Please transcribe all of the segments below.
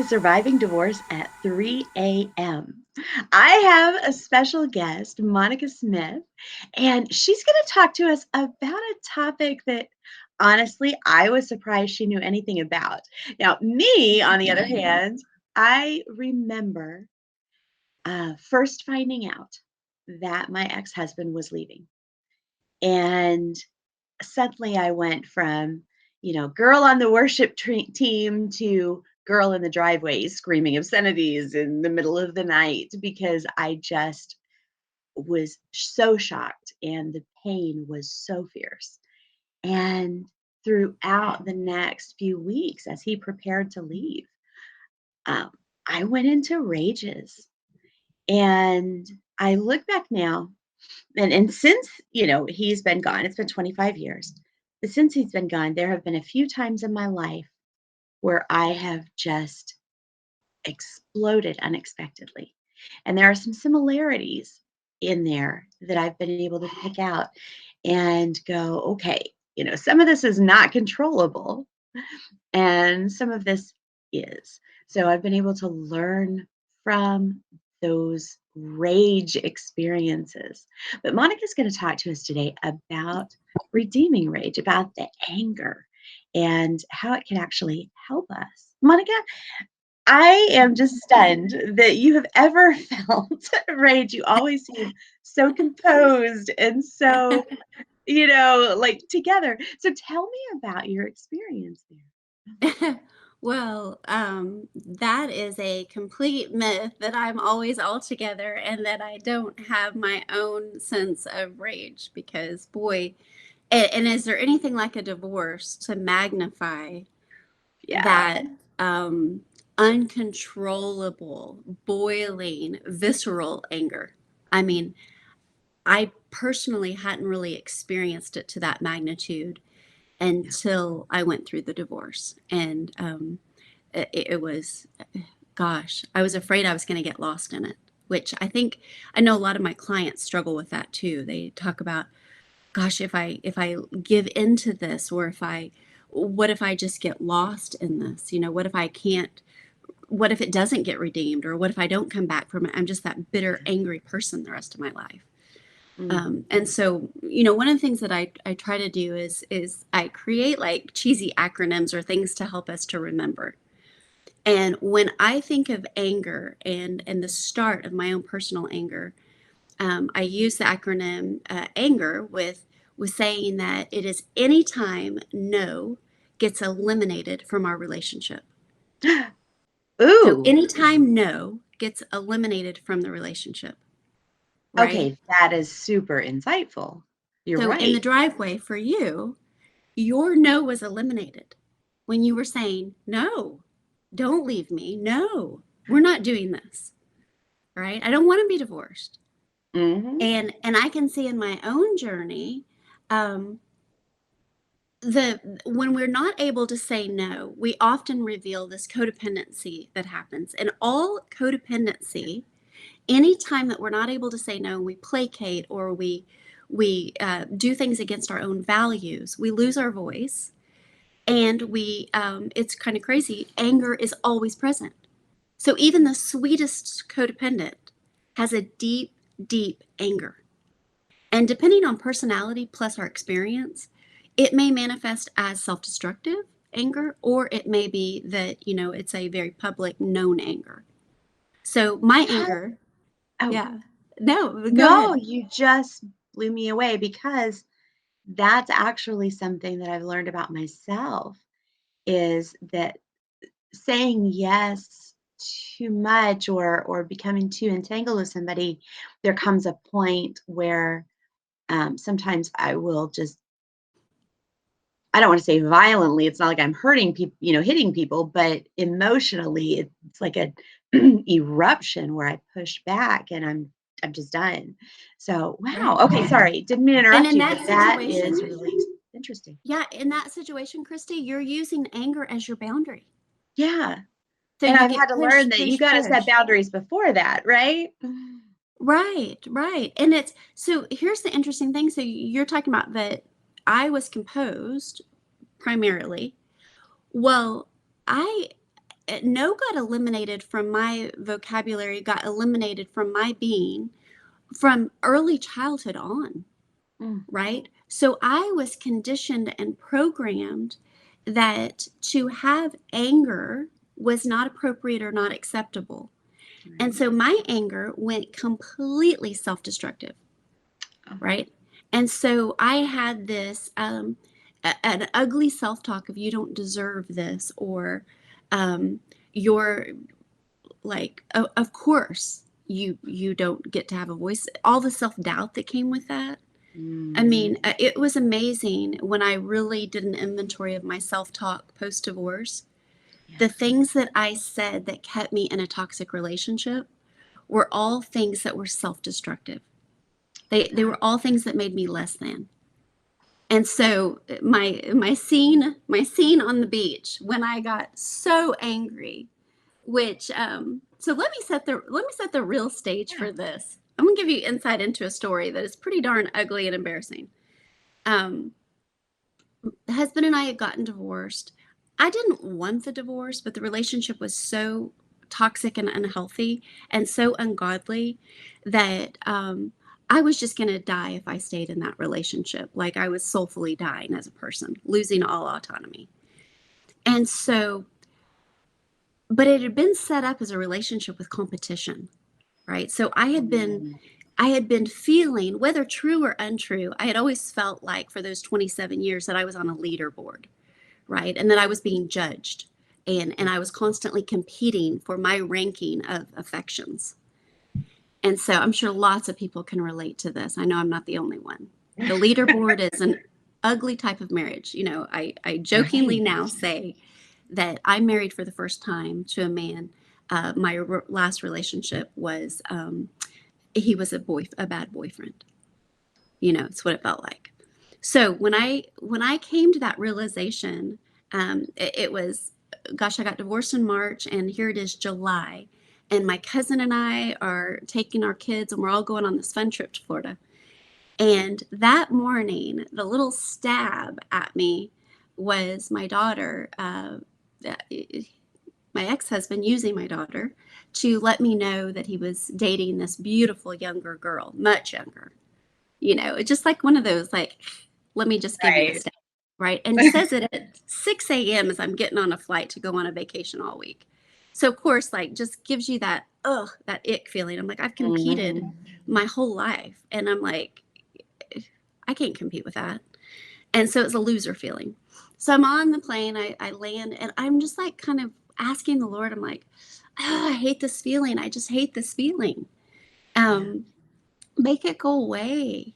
to Surviving Divorce at 3 a.m. I have a special guest, Monica Smith, and she's going to talk to us about a topic that honestly I was surprised she knew anything about. Now, me, on the other hand, I remember first finding out that my ex husband was leaving. And suddenly I went from, girl on the worship team to girl in the driveway screaming obscenities in the middle of the night because I just was so shocked and the pain was so fierce. And throughout the next few weeks, as he prepared to leave, um, I went into rages. And I look back now, and since, he's been gone, it's been 25 years. But since he's been gone, there have been a few times in my life where I have just exploded unexpectedly. And there are some similarities in there that I've been able to pick out and go, okay, some of this is not controllable and some of this is. So I've been able to learn from those rage experiences. But Monica's going to talk to us today about redeeming rage, about the anger and how it can actually help us. Monica, I am just stunned that you have ever felt rage. You always seem so composed and so, like together. So tell me about your experience there. Well, that is a complete myth that I'm always all together and that I don't have my own sense of rage because, boy, and is there anything like a divorce to magnify Yeah. that uncontrollable, boiling, visceral anger? I mean, I personally hadn't really experienced it to that magnitude Yeah. until I went through the divorce. And it was, gosh, I was afraid I was going to get lost in it, which I know a lot of my clients struggle with that too. They talk about, gosh, if I give into this, or what if I just get lost in this? What if it doesn't get redeemed? Or what if I don't come back from it? I'm just that bitter, angry person the rest of my life. Mm. And so, one of the things that I try to do is I create like cheesy acronyms or things to help us to remember. And when I think of anger and the start of my own personal anger, I use the acronym anger with saying that it is anytime no gets eliminated from our relationship. So Ooh, anytime no gets eliminated from the relationship, right? okay, that is super insightful. You're So in the right. driveway for you, your no was eliminated when you were saying, no, don't leave me. No, we're not doing this. Right. I don't want to be divorced. Mhm. And I can see in my own journey, um, the when we're not able to say no, we often reveal this codependency that happens. And all codependency, anytime that we're not able to say no, we placate or we do things against our own values, we lose our voice. And it's kind of crazy, anger is always present. So even the sweetest codependent has a deep, deep anger. And depending on personality plus our experience, it may manifest as self destructive anger, or it may be that, it's a very public known anger. So my Because anger, oh, yeah, no, go no, ahead. you just blew me away because that's actually something that I've learned about myself is that saying yes too much or becoming too entangled with somebody, there comes a point where sometimes I will just I don't want to say violently. It's not like I'm hurting people, hitting people, but emotionally, it's like a eruption where I push back and I'm just done. So wow. Right. Okay, sorry, didn't mean to And interrupt in you, but that that is situation, really interesting. yeah, in that situation, Christy, you're using anger as your boundary. Yeah, So and you I've had get to learn push, that you push, got to set push. boundaries before that, right? Right, right. And so here's the interesting thing. So you're talking about that I was composed primarily. Well, I no got eliminated from my vocabulary, got eliminated from my being from early childhood on, Mm, right? So I was conditioned and programmed that to have anger was not appropriate or not acceptable. And right. so my anger went completely self destructive, Oh, right? And so I had this an ugly self talk of you don't deserve this, or um, you're like, of course you don't get to have a voice. All the self doubt that came with that. I mm, mean, it was amazing when I really did an inventory of my self talk post divorce. The yes. things that I said that kept me in a toxic relationship were all things that were self destructive. They Ah, were all things that made me less than. And so my scene on the beach when I got so angry, which so let me set the real stage yeah. for this. I'm gonna give you insight into a story that is pretty darn ugly and embarrassing. Um, the husband and I had gotten divorced. I didn't want the divorce, but the relationship was so toxic and unhealthy and so ungodly that I was just going to die if I stayed in that relationship. Like I was soulfully dying as a person, losing all autonomy. And so, but it had been set up as a relationship with competition, right? So Mm, I had been feeling, whether true or untrue, I had always felt like for those 27 years that I was on a leaderboard, right? And that I was being judged, and I was constantly competing for my ranking of affections. And so I'm sure lots of people can relate to this. I know I'm not the only one. The leaderboard is an ugly type of marriage. You know, I jokingly right. now say that I married for the first time to a man. My last relationship was he was a bad boyfriend. You know, it's what it felt like. So when I came to that realization, it was, gosh, I got divorced in March, and here it is July, and my cousin and I are taking our kids, and we're all going on this fun trip to Florida. And that morning, the little stab at me was my daughter, my ex-husband using my daughter to let me know that he was dating this beautiful younger girl, much younger. You know, it's just like one of those, like, let me just give you the Right. stat, right? And says it at 6 a.m. as I'm getting on a flight to go on a vacation all week. So, of course, like, just gives you that, ugh, that ick feeling. I'm like, I've competed Mhm. my whole life. And I'm like, I can't compete with that. And so it's a loser feeling. So I'm on the plane, I land, and I'm just like kind of asking the Lord, I'm like, oh, I hate this feeling. I just hate this feeling. Yeah. Um, make it go away,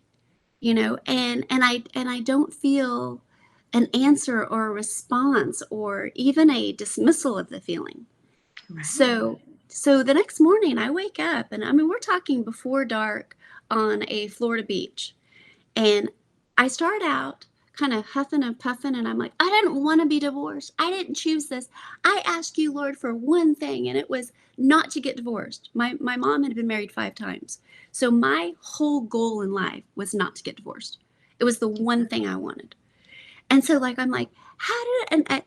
you know, and I don't feel an answer or a response or even a dismissal of the feeling. Right. So the next morning I wake up, and I mean we're talking before dark on a Florida beach, and I start out kind of huffing and puffing, and I'm like, I didn't want to be divorced. I didn't choose this. I asked you, Lord, for one thing, and it was not to get divorced. My mom had been married 5 times. So my whole goal in life was not to get divorced. It was the one thing I wanted. And so like I'm like, how did it, and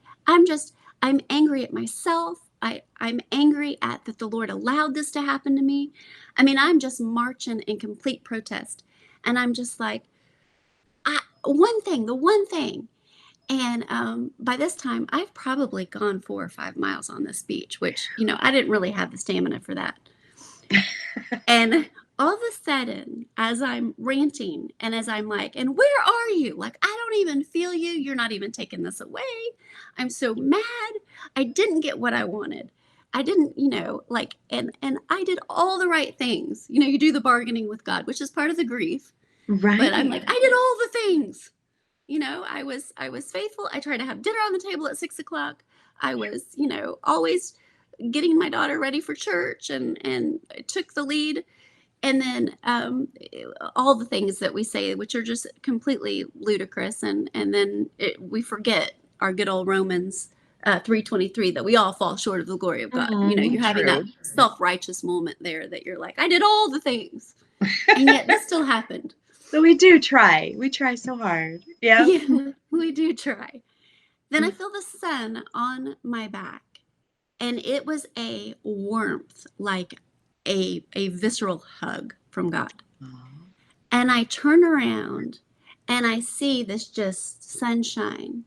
I'm angry at myself. I'm angry at that the Lord allowed this to happen to me. I mean, I'm just marching in complete protest. And I'm just like, one thing, the one thing. And by this time, I've probably gone 4 or 5 miles on this beach, which, you know, I didn't really have the stamina for that. And all of a sudden, as I'm ranting and as I'm like, and where are you? Like, I don't even feel you. You're not even taking this away. I'm so mad. I didn't get what I wanted. I didn't, you know, like, and I did all the right things. You know, you do the bargaining with God, which is part of the grief. But I'm like, Right. I did all the things. You know, I was faithful. I tried to have dinner on the table at 6 o'clock. I was, you know, always getting my daughter ready for church, and I took the lead. And then all the things that we say, which are just completely ludicrous, and then we forget our good old Romans 3:23, that we all fall short of the glory of God. You know, Mhm. you're having that True. self-righteous moment there that you're like, I did all the things, and yet this still happened. So we do try. We try so hard. Yep. Yeah, we do try. Then I feel the sun on my back. And it was a warmth, like a visceral hug from God. Oh. And I turn around and I see this just sunshine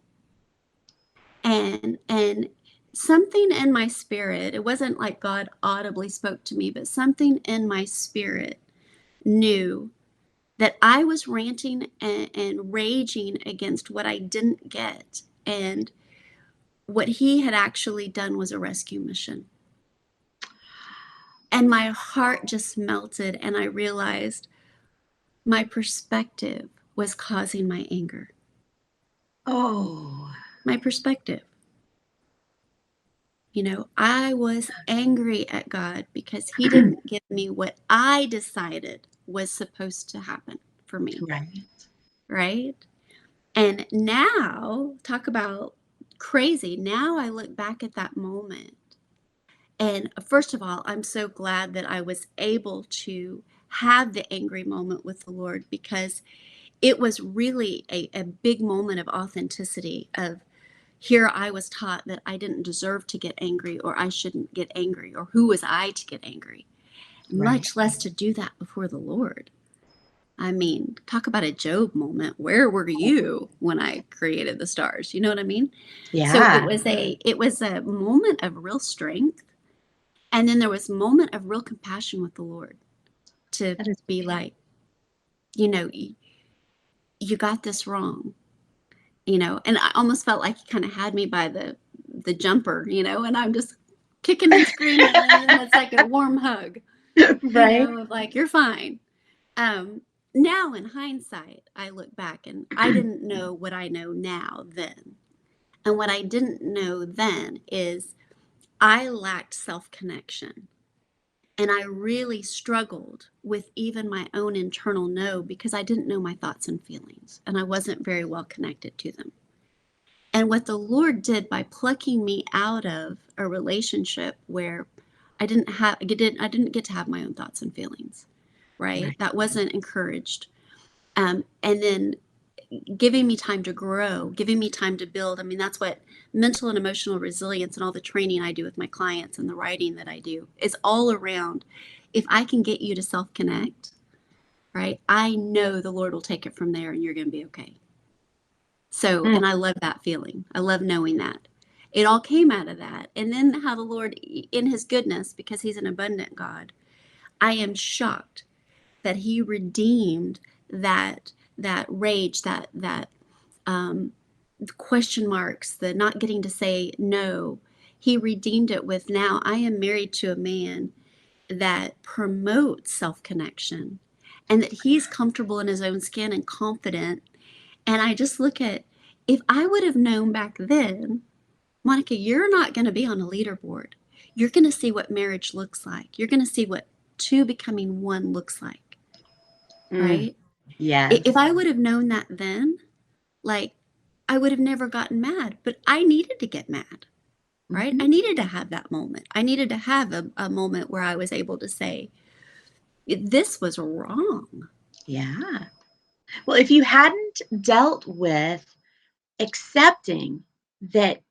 and something in my spirit, it wasn't like God audibly spoke to me, but something in my spirit knew that I was ranting and raging against what I didn't get. And what he had actually done was a rescue mission. And my heart just melted, and I realized my perspective was causing my anger. Oh. My perspective. I was angry at God because he didn't give me what I decided was supposed to happen for me, Right. right? And now, talk about crazy. Now I look back at that moment. And first of all, I'm so glad that I was able to have the angry moment with the Lord, because it was really a big moment of authenticity. Of here I was taught that I didn't deserve to get angry, or I shouldn't get angry, or who was I to get angry, Right. much less to do that before the Lord. I mean, talk about a Job moment. Where were you when I created the stars? You know what I mean? So it Yeah. was a moment of real strength, and then there was a moment of real compassion with the Lord, to That is be like, you know, you got this wrong, and I almost felt like he kind of had me by the jumper, and I'm just kicking and screaming, and then it's like a warm hug, right. of like, you're fine. Now in hindsight, I look back and I didn't know what I know now then. And what I didn't know then is I lacked self-connection. And I really struggled with even my own internal no, because I didn't know my thoughts and feelings and I wasn't very well connected to them. And what the Lord did by plucking me out of a relationship where I didn't get to have my own thoughts and feelings, right? Right. That wasn't encouraged. And then giving me time to grow, giving me time to build. I mean, that's what mental and emotional resilience and all the training I do with my clients and the writing that I do is all around. If I can get you to self connect, right, I know the Lord will take it from there and you're going to be okay. So, Mm. and I love that feeling. I love knowing that it all came out of that. And then how the Lord, in his goodness, because he's an abundant God, I am shocked that he redeemed that rage, that um, question marks, the not getting to say no. He redeemed it with, now I am married to a man that promotes self connection, and that he's comfortable in his own skin and confident. And I just look at, if I would have known back then, Monica, you're not going to be on a leaderboard. You're going to see what marriage looks like. You're going to see what two becoming one looks like, Mm. right? If Yes. I would have known that then, like, I would have never gotten mad, but I needed to get mad, right? Mhm. I needed to have that moment. I needed to have a moment where I was able to say, this was wrong. Yeah. Well, if you hadn't dealt with accepting that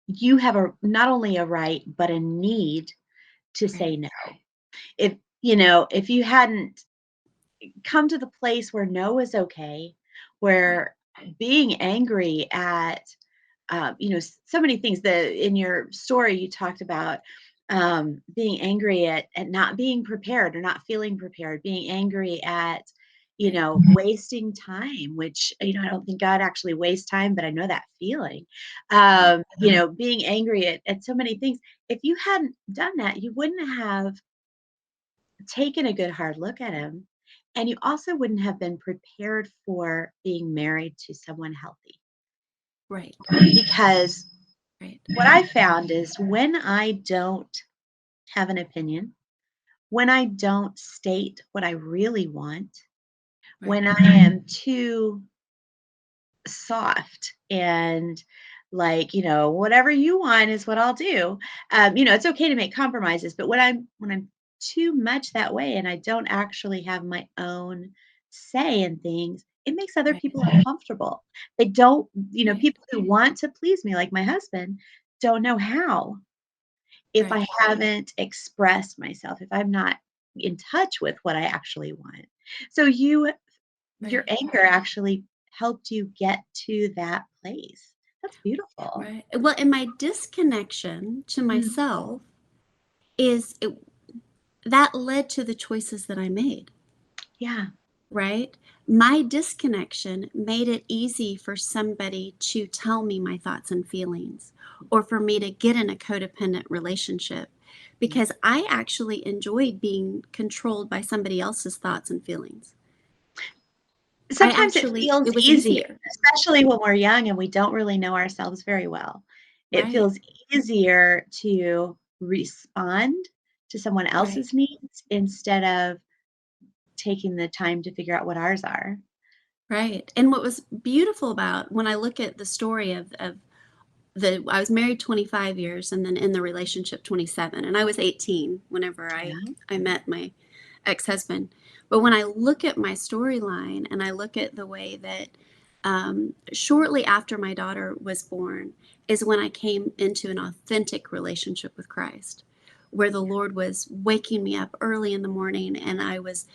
you have a not only a right but a need to Right, say no. If you hadn't come to the place where no is okay, right, where being angry at so many things. That in your story you talked about being angry at not being prepared or not feeling prepared, being angry at right, wasting time, which I don't think God actually wastes time, but I know that feeling. right, Being angry at so many things. If you hadn't done that, you wouldn't have taken a good hard look at him, and you also wouldn't have been prepared for being married to someone healthy. right, Because right, what I found is when I don't have an opinion, when I don't state what I really want, right, when I am too soft and like, whatever you want is what I'll do. It's okay to make compromises, but when I'm too much that way and I don't actually have my own say in things, it makes other right, people uncomfortable. They don't, right, people who want to please me, like my husband, don't know how. if Right. I haven't expressed myself, if I'm not in touch with what I actually want. So your Right. anger actually helped you get to that place. That's beautiful. Right. Well, and my disconnection to Mhm. myself is that led to the choices that I made, Yeah. right? My disconnection made it easy for somebody to tell me my thoughts and feelings or for me to get in a codependent relationship Mhm. because I actually enjoyed being controlled by somebody else's thoughts and feelings. Sometimes it feels It was easier, easier, especially when we're young and we don't really know ourselves very well. It right? feels easier to respond to someone Right. else's needs instead of taking the time to figure out what ours are. Right. And what was beautiful about when I look at the story of I was married 25 years and then in the relationship 27 and I was 18 whenever Yeah. I met my ex-husband. But when I look at my storyline and I look at the way that shortly after my daughter was born is when I came into an authentic relationship with Christ, where the Lord was waking me up early in the morning and I was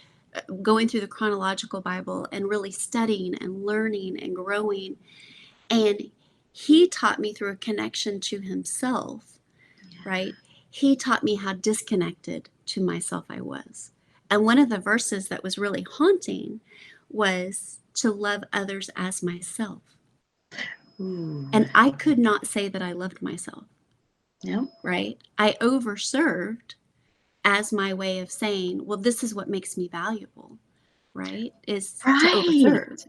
going through the chronological Bible and really studying and learning and growing. And he taught me through a connection to himself, Yeah. right? He taught me how disconnected to myself I was. And one of the verses that was really haunting was to love others as myself. Ooh. And I could not say that I loved myself, No. right? I overserved as my way of saying, well, this is what makes me valuable, right? Is to Right. overserve.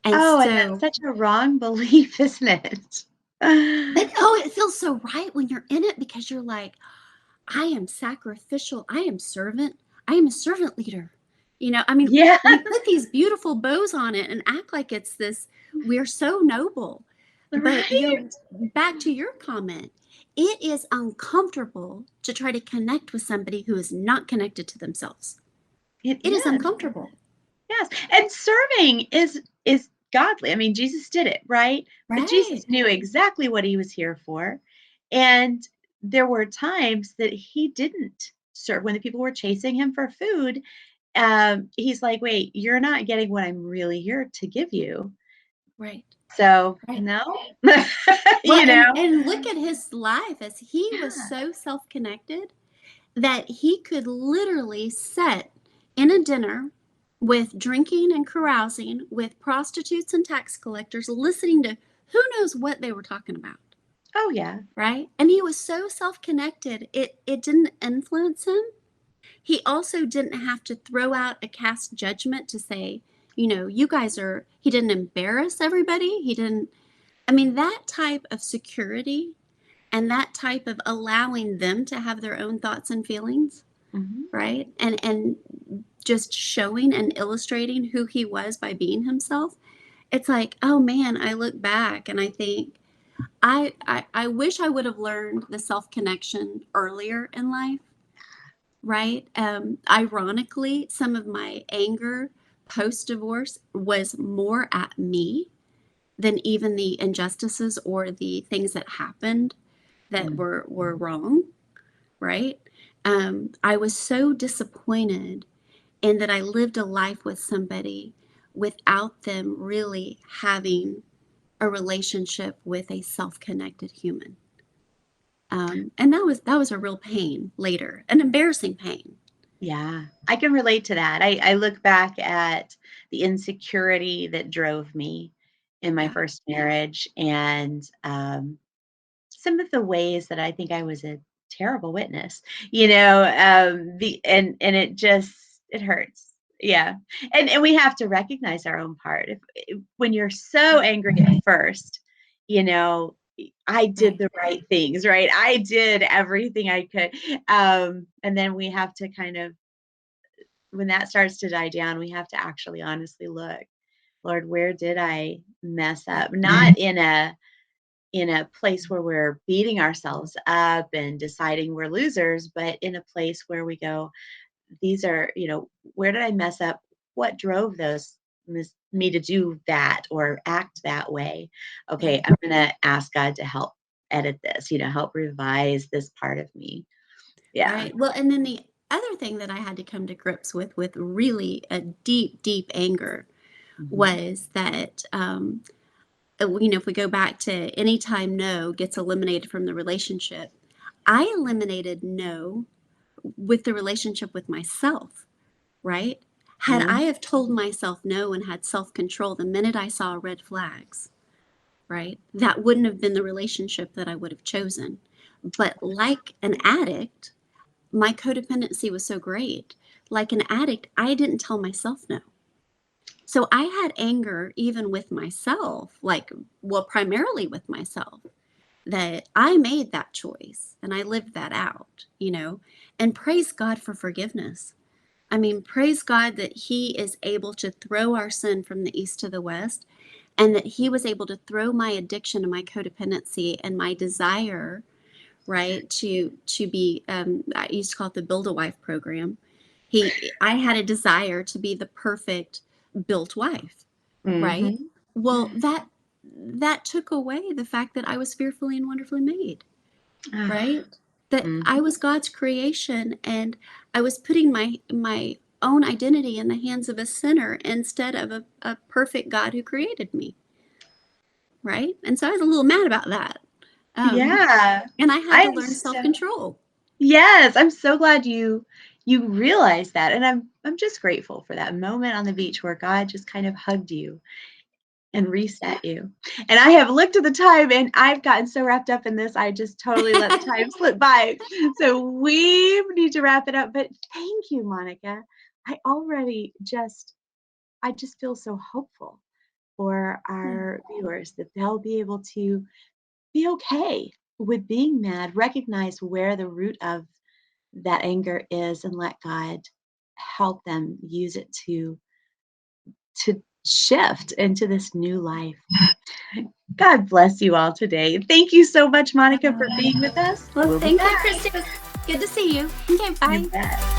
And Oh, and that's so, such a wrong belief, isn't it? but oh, it feels so right when you're in it because you're like, I am sacrificial. I am servant. I am a servant leader. I mean, Yeah, we put these beautiful bows on it and act like it's this, we're so noble. But right. you're back to your comment. It is uncomfortable to try to connect with somebody who is not connected to themselves. It It is is. uncomfortable. Yes, and serving is godly. I mean, Jesus did it, right? But Right. Jesus knew exactly what he was here for, and there were times that he didn't serve when the people were chasing him for food. He's like, "Wait, you're not getting what I'm really here to give you." Right. So, Right. no, Well, you and know? and look at his life as he was Yeah. so self-connected that he could literally sit in a dinner with drinking and carousing with prostitutes and tax collectors, listening to who knows what they were talking about, Oh, yeah. right? And he was so self-connected, it didn't influence him. He also didn't have to throw out a cast judgment to say, you guys are, he didn't embarrass everybody. He didn't, I mean, that type of security and that type of allowing them to have their own thoughts and feelings, Mhm. right? And just showing and illustrating who he was by being himself. It's like, oh man, I look back and I think I wish I would have learned the self connection earlier in life, right? Ironically, some of my anger post divorce was more at me than even the injustices or the things that happened that Mm. were wrong, right? I was so disappointed in that I lived a life with somebody without them really having a relationship with a self-connected human. And that was a real pain later, an embarrassing pain. Yeah, I can relate to that. I look back at the insecurity that drove me in my Yeah, first marriage and, some of the ways that I think I was a terrible witness, the and it just it hurts. Yeah. And we have to recognize our own part. If when you're so right, angry at first, you know, I did right, the right things, right? I did everything I could. And then we have to kind of when that starts to die down, we have to actually honestly look, Lord, where did I mess right, up? Not in a place where we're beating ourselves up and deciding we're losers, but in a place where we go, these are, where did I mess up? What drove me to do that or act that way? Okay, right. I'm going to ask God to help edit this, help revise this part of me. Yeah. Right. Well, and then the other thing that I had to come to grips with really a deep, deep anger Mhm. was that, if we go back to anytime no gets eliminated from the relationship, I eliminated no with the relationship with myself, right? Had I Mhm. have told myself no and had self-control the minute I saw red flags, right? That wouldn't have been the relationship that I would have chosen. But like an addict, my codependency was so great. Like an addict, I didn't tell myself no. So I had anger even with myself, like, well, primarily with myself, that I made that choice and I lived that out. And praise God for forgiveness. I mean, praise God that He is able to throw our sin from the east to the west, and that He was able to throw my addiction and my codependency and my desire, right, to be, I used to call it the Build a Wife program. I had a desire to be the perfect built wife, right? Mhm. Well, that took away the fact that I was fearfully and wonderfully made, Ah, right? That I mhm. was God's creation, and I was putting my own identity in the hands of a sinner instead of a perfect God who created me, right? And so I was a little mad about that. Um, Yeah. and I had I to am learn so self-control. Yes, I'm so glad you realized that, and I'm just grateful for that moment on the beach where God just kind of hugged you and reset you. And I have looked at the time and I've gotten so wrapped up in this, I just totally let the time slip by. So we need to wrap it up, but thank you, Monica. I just feel so hopeful for Yeah. our viewers that they'll be able to be okay with being mad, recognize where the root of that anger is, and let God help them use it to shift into this new life. God bless you all today. Thank you so much, Monica, for being with us. Well, We'll be thank you, back. Christy. It was good to see you. Okay, You bye. bet.